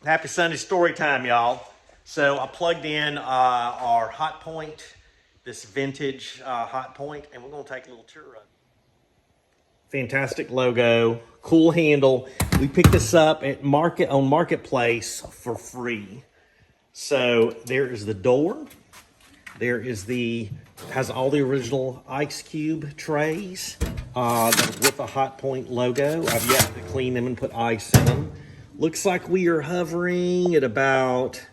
Happy Sunday story time, y'all. So I plugged in our Hotpoint, this vintage Hotpoint, and we're going to take a little tour of it. Fantastic logo, cool handle. We picked this up at Marketplace for free. So there is the door. There is has all the original ice cube trays with the Hotpoint logo. I've yet to clean them and put ice in them. Looks like we are hovering at about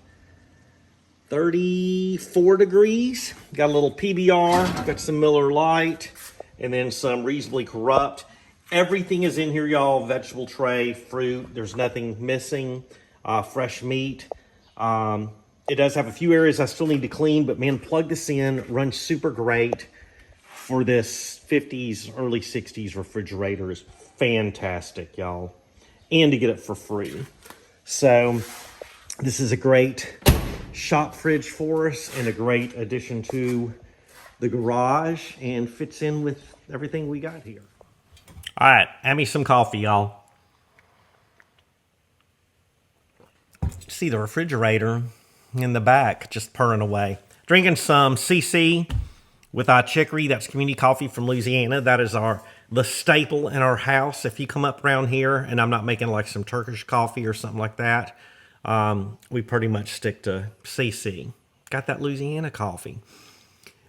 34 degrees. Got a little PBR, got some Miller Lite, and then some reasonably corrupt. Everything is in here, y'all. Vegetable tray, fruit. There's nothing missing. Fresh meat. It does have a few areas I still need to clean, but man, plug this in. Runs super great for this 50s, early 60s refrigerator. Is fantastic, y'all. And to get it for free. So this is a great shop fridge for us and a great addition to the garage and fits in with everything we got here. All right, have me some coffee, y'all. See the refrigerator in the back just purring away. Drinking some CC with our chicory. That's community coffee from Louisiana. That is the staple in our house. If you come up around here and I'm not making like some Turkish coffee or something like that, we pretty much stick to CC. Got that Louisiana coffee.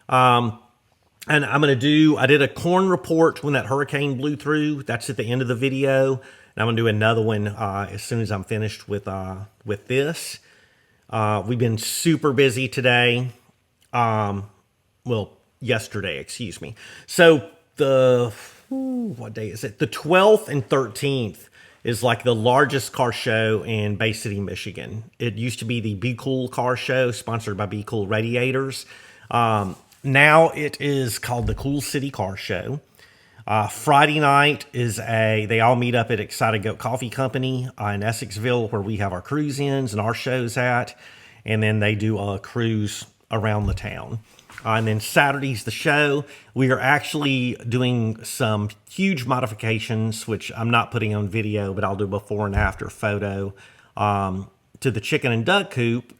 And I did a corn report when that hurricane blew through. That's at the end of the video. And I'm going to do another one as soon as I'm finished with this. We've been super busy today. Yesterday, excuse me. So what day is it? The 12th and 13th is like the largest car show in Bay City, Michigan. It used to be the Be Cool car show sponsored by Be Cool Radiators. Now it is called the Cool City Car Show. Friday night they all meet up at Excited Goat Coffee Company in Essexville, where we have our cruise-ins and our shows at. And then they do a cruise around the town. And then Saturday's the show. We are actually doing some huge modifications, which I'm not putting on video, but I'll do before and after photo to the chicken and duck coop.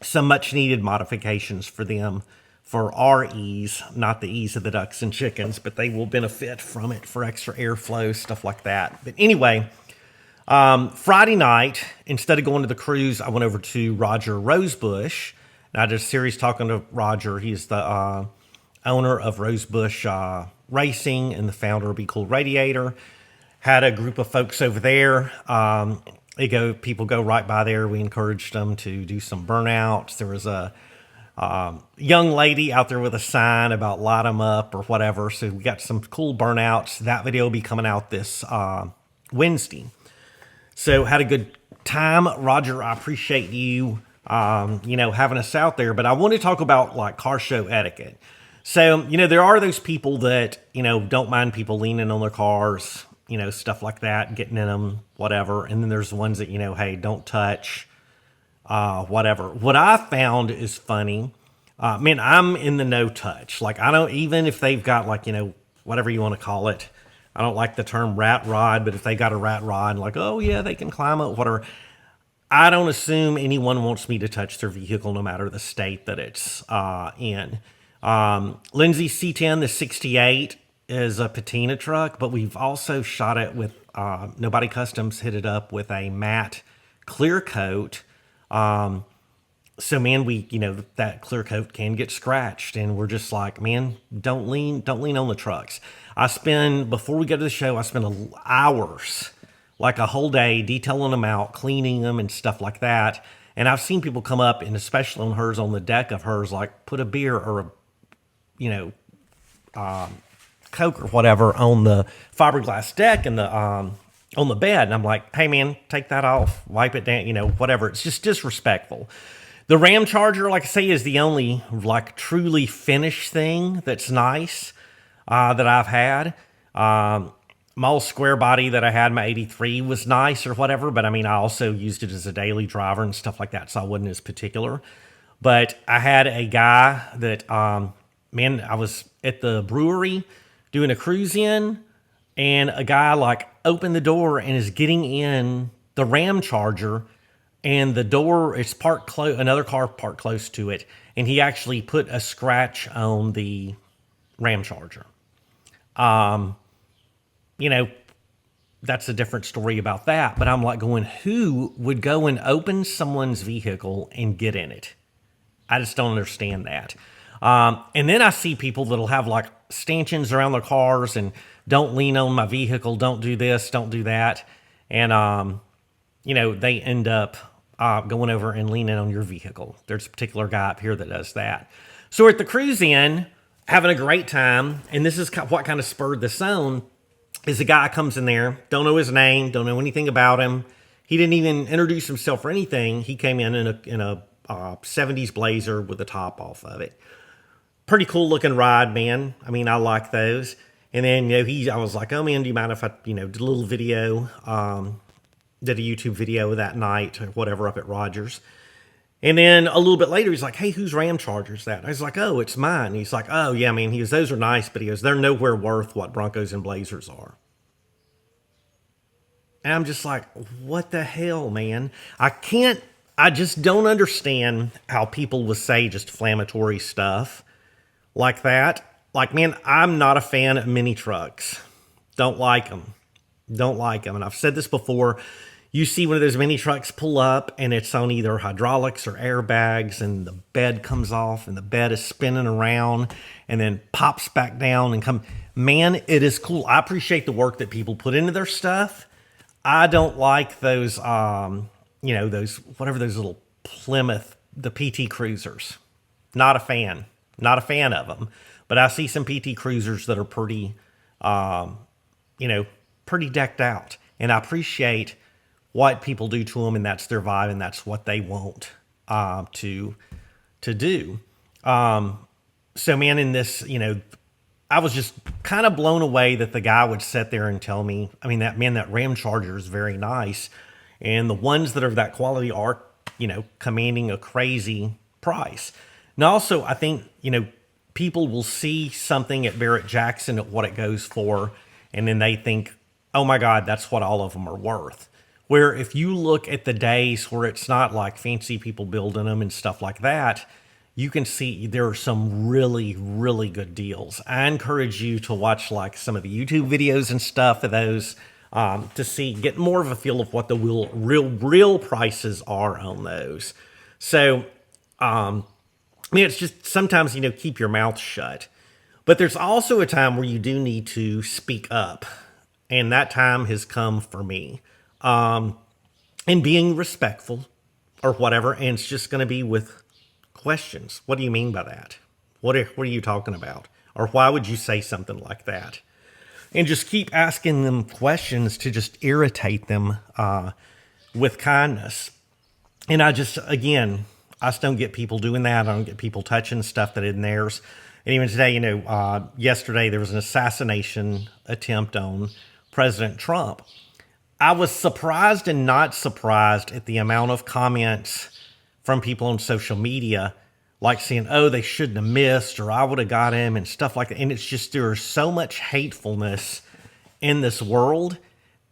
Some much needed modifications for them for our ease, not the ease of the ducks and chickens, but they will benefit from it for extra airflow, stuff like that. But anyway, Friday night, instead of going to the cruise, I went over to Roger Rosebush. And I did a series talking to Roger. He's the owner of Rosebush Racing and the founder of Be Cool Radiator. Had a group of folks over there. People go right by there. We encouraged them to do some burnouts. There was a young lady out there with a sign about light them up or whatever. So we got some cool burnouts. That video will be coming out this Wednesday. So had a good time. Roger, I appreciate you, having us out there. But I want to talk about like car show etiquette. So, there are those people that, don't mind people leaning on their cars, stuff like that, getting in them, whatever. And then there's the ones that, hey, don't touch, whatever. What I found is funny. I'm in the no touch. Like, I don't, even if they've got like, whatever you want to call it. I don't like the term rat rod, but if they got a rat rod, like, oh yeah, they can climb it, whatever. I don't assume anyone wants me to touch their vehicle, no matter the state that it's in. Lindsay C10, the 68, is a patina truck, but we've also shot it with, Nobody Customs hit it up with a matte clear coat. So man, that clear coat can get scratched, and we're just like, man, don't lean on the trucks. Before we go to the show, I spend hours, like a whole day, detailing them out, cleaning them and stuff like that. And I've seen people come up, and especially on the deck of hers, like put a beer or Coke or whatever on the fiberglass deck and on the bed. And I'm like, hey man, take that off, wipe it down, whatever. It's just disrespectful. The Ram Charger, like I say, is the only like truly finished thing that's nice that I've had. My old square body that I had, my 83, was nice or whatever, but I also used it as a daily driver and stuff like that, so I wasn't as particular. But I had a guy that, I was at the brewery doing a cruise in, and a guy like opened the door and is getting in the Ram Charger and the door is parked close. Another car parked close to it, and he actually put a scratch on the Ram Charger. You know, that's a different story about that. But I'm like going, who would go and open someone's vehicle and get in it? I just don't understand that. And then I see people that'll have like stanchions around their cars and don't lean on my vehicle, don't do this, don't do that. And, you know, they end up going over and leaning on your vehicle. There's a particular guy up here that does that. So we're at the Cruise Inn, having a great time. And this is what kind of spurred this on, is a guy comes in there, don't know his name, don't know anything about him. He didn't even introduce himself or anything. He came in a 70s blazer with the top off of it. Pretty cool looking ride, man. I mean, I like those. And then, you know, I was like, oh man, do you mind if I, you know, did a little video, did a YouTube video that night or whatever up at Rogers. And then a little bit later, he's like, hey, whose Ram Charger's that? I was like, oh, it's mine. And he's like, oh yeah, man. He goes, those are nice, but he goes, they're nowhere worth what Broncos and Blazers are. And I'm just like, what the hell, man? I just don't understand how people will say just inflammatory stuff like that. Like, man, I'm not a fan of mini trucks. Don't like them. Don't like them. And I've said this before. You see one of those mini trucks pull up and it's on either hydraulics or airbags and the bed comes off and the bed is spinning around and then pops back down and come. Man, it is cool. I appreciate the work that people put into their stuff. I don't like those, you know, those, whatever those little Plymouth, the PT Cruisers. Not a fan. Not a fan of them. But I see some PT Cruisers that are pretty, you know, pretty decked out. And I appreciate what people do to them, and that's their vibe, and that's what they want to do. So, man, in this, you know, I was just kind of blown away that the guy would sit there and tell me, I mean, that Ram Charger is very nice. And the ones that are that quality are, you know, commanding a crazy price. Now, also, I think, you know, people will see something at Barrett Jackson at what it goes for, and then they think, oh my God, that's what all of them are worth. Where if you look at the days where it's not like fancy people building them and stuff like that, you can see there are some really, really good deals. I encourage you to watch like some of the YouTube videos and stuff of those to get more of a feel of what the real prices are on those. So, I mean, it's just sometimes, you know, keep your mouth shut. But there's also a time where you do need to speak up. And that time has come for me. And being respectful or whatever. And it's just going to be with questions. What do you mean by that? What are you talking about? Or why would you say something like that? And just keep asking them questions to just irritate them with kindness. And I just don't get people doing that. I don't get people touching stuff that isn't theirs. And even today, you know, yesterday there was an assassination attempt on President Trump. I was surprised and not surprised at the amount of comments from people on social media, like saying, oh, they shouldn't have missed, or I would have got him, and stuff like that. And it's just, there's so much hatefulness in this world.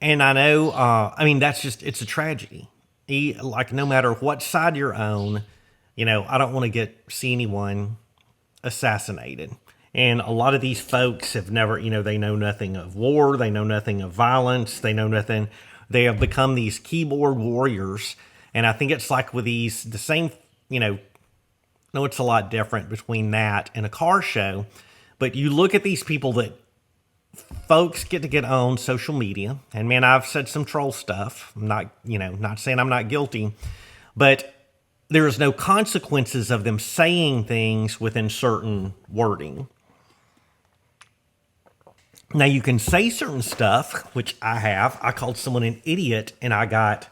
And I know, I mean, it's a tragedy. Like, no matter what side you're on, you know, I don't want to see anyone assassinated. And a lot of these folks have never, you know, they know nothing of war. They know nothing of violence. They know nothing. They have become these keyboard warriors. And I think it's like with the same, you know, no, it's a lot different between that and a car show. But you look at these people that folks get on social media. And man, I've said some troll stuff. I'm not saying I'm not guilty, but there is no consequences of them saying things within certain wording. Now, you can say certain stuff, which I have. I called someone an idiot, and I got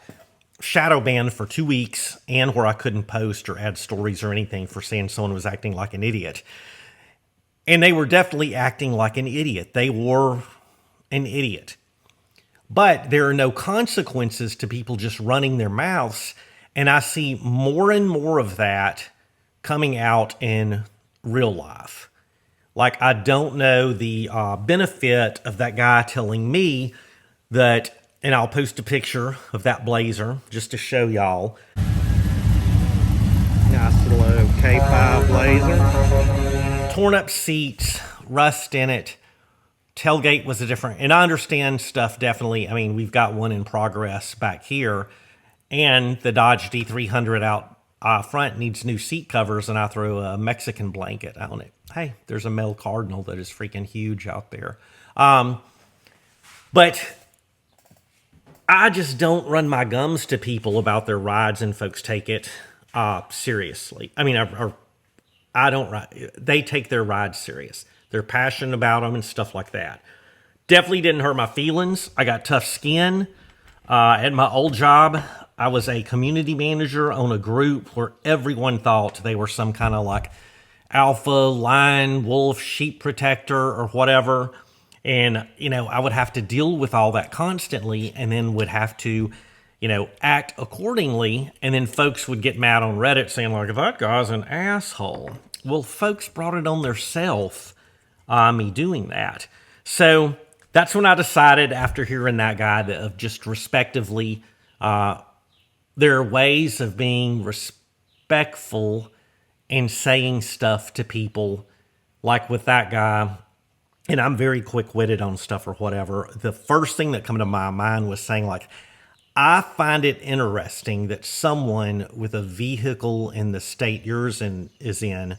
shadow banned for 2 weeks, and where I couldn't post or add stories or anything for saying someone was acting like an idiot. And they were definitely acting like an idiot. They were an idiot. But there are no consequences to people just running their mouths, and I see more and more of that coming out in real life. Like, I don't know the benefit of that guy telling me that And I'll post a picture of that Blazer just to show y'all. Nice little K5 Blazer. Torn up seats, rust in it. Tailgate was a different, and I understand stuff definitely. I mean, we've got one in progress back here, and the Dodge D300 out front needs new seat covers, and I throw a Mexican blanket on it. Hey, there's a male cardinal that is freaking huge out there. But I just don't run my gums to people about their rides, and folks take it seriously. I mean, I don't ride. They take their rides serious. They're passionate about them and stuff like that. Definitely didn't hurt my feelings. I got tough skin. At my old job, I was a community manager on a group where everyone thought they were some kind of like alpha, lion, wolf, sheep protector or whatever. And, you know, I would have to deal with all that constantly and then would have to, you know, act accordingly. And then folks would get mad on Reddit saying like, that guy's an asshole. Well, folks brought it on theirself, me doing that. So that's when I decided, after hearing that guy, of just respectively, there are ways of being respectful and saying stuff to people, like with that guy. And I'm very quick-witted on stuff or whatever. The first thing that came to my mind was saying like, I find it interesting that someone with a vehicle in the state yours is in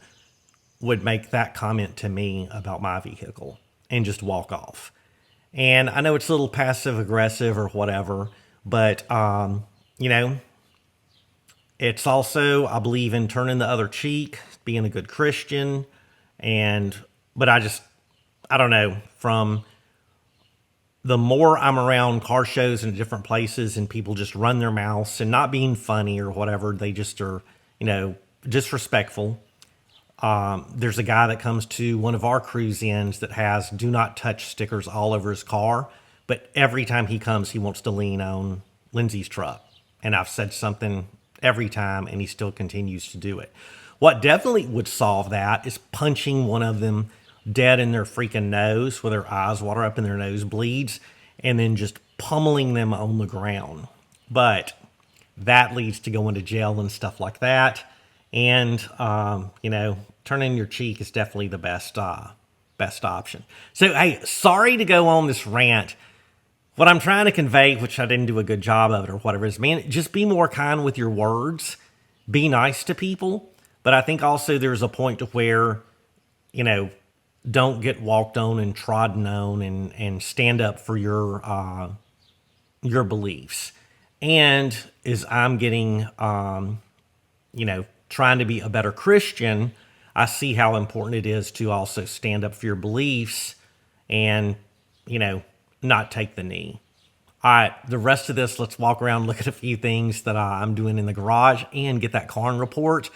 would make that comment to me about my vehicle and just walk off. And I know it's a little passive-aggressive or whatever, but, you know, it's also, I believe in turning the other cheek, being a good Christian, but I don't know, from the more I'm around car shows and different places and people just run their mouths and not being funny or whatever, they just are, you know, disrespectful. There's a guy that comes to one of our cruise ins that has do not touch stickers all over his car, but every time he comes, he wants to lean on Lindsay's truck. And I've said something every time and he still continues to do it. What definitely would solve that is punching one of them dead in their freaking nose with their eyes water up in their nosebleeds and then just pummeling them on the ground. But that leads to going to jail and stuff like that. And, you know, turning your cheek is definitely the best option. So, hey, sorry to go on this rant. What I'm trying to convey, which I didn't do a good job of it or whatever, is, man, just be more kind with your words. Be nice to people. But I think also there's a point to where, you know, don't get walked on and trodden on, and stand up for your beliefs. And as I'm getting, you know, trying to be a better Christian, I see how important it is to also stand up for your beliefs and, you know, not take the knee. All right, the rest of this, let's walk around, look at a few things that I'm doing in the garage and get that Karn report.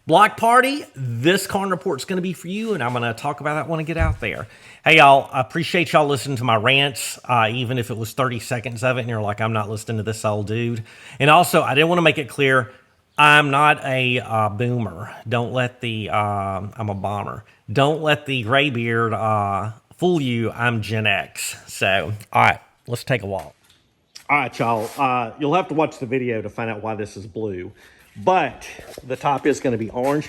Blockparty, this Karn report's going to be for you, and I'm going to talk about that when I get out there. Hey, y'all, I appreciate y'all listening to my rants, even if it was 30 seconds of it, and you're like, I'm not listening to this old dude. And also, I didn't want to make it clear, I'm not a boomer. Don't let the, I'm a bomber. Don't let the gray beard fool you. I'm Gen X. So, all right, let's take a walk. All right, y'all, you'll have to watch the video to find out why this is blue. But the top is going to be orange.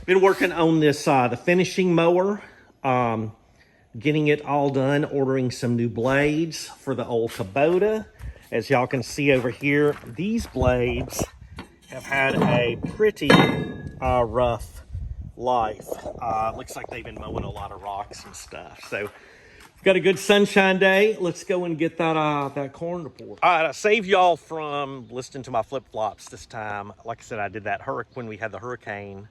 Been working on this, the finishing mower, getting it all done, ordering some new blades for the old Kubota. As y'all can see over here, these blades have had a pretty rough life. Looks like they've been mowing a lot of rocks and stuff. So got a good sunshine day. Let's go and get that corn report. All right, I saved y'all from listening to my flip-flops this time. Like I said, I did that when we had the hurricane.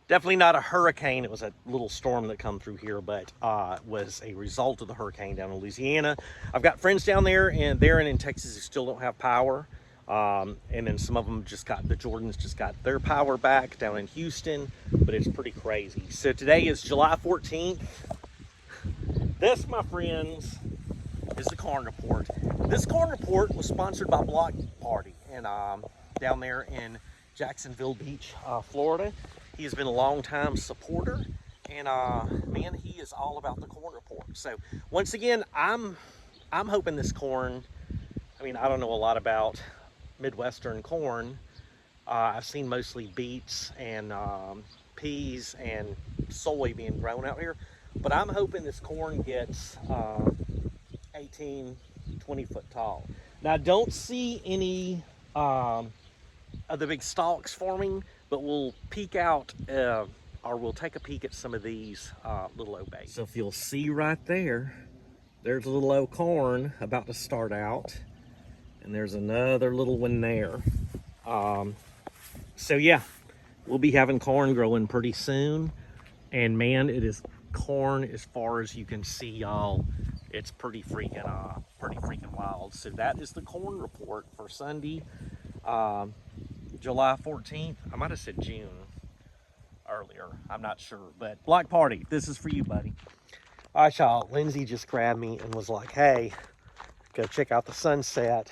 Definitely not a hurricane. It was a little storm that come through here, but was a result of the hurricane down in Louisiana. I've got friends down there and in Texas who still don't have power. And then some of them the Jordans just got their power back down in Houston, but it's pretty crazy. So today is July 14th. This, my friends, is the Karn report. This Karn report was sponsored by Blockparty and down there in Jacksonville Beach, Florida. He has been a long-time supporter, and man, he is all about the Karn report. So once again, I'm hoping this corn I mean, I don't know a lot about Midwestern corn. I've seen mostly beets and peas and soy being grown out here. But I'm hoping this corn gets 18, 20 foot tall. Now, I don't see any of the big stalks forming, but we'll peek out or we'll take a peek at some of these little old babies. So if you'll see right there, there's a little old corn about to start out, and there's another little one there. So yeah, we'll be having corn growing pretty soon, and man, it is corn as far as you can see, y'all. It's pretty freaking wild. So that is the corn report for Sunday, July 14th. I might have said June earlier, I'm not sure, but Blockparty, this is for you, buddy. All right, y'all, Lindsay just grabbed me and was like, hey, go check out the sunset.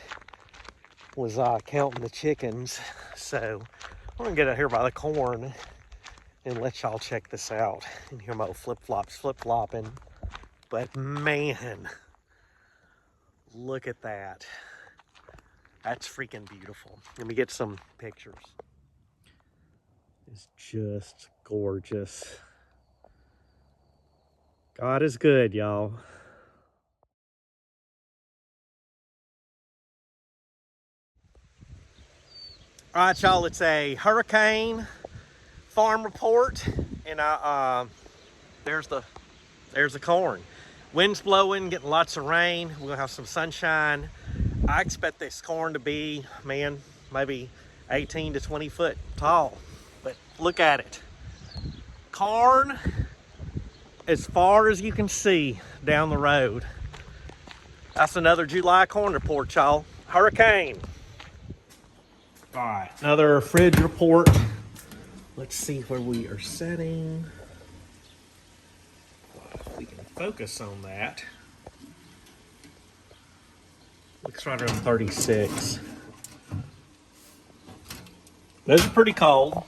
Was counting the chickens. So we're gonna get out here by the corn and let y'all check this out and hear my old flip-flopping. But man, look at that. That's freaking beautiful. Let me get some pictures. It's just gorgeous. God is good, y'all. All right, y'all, it's a hurricane farm report, and there's the corn. Wind's blowing, getting lots of rain. We're gonna have some sunshine. I expect this corn to be, man, maybe 18 to 20 foot tall. But look at it. Corn as far as you can see down the road. That's another July corn report, y'all. Hurricane. All right, another fridge report. Let's see where we are setting. If we can focus on that. Looks right around 36. Those are pretty cold.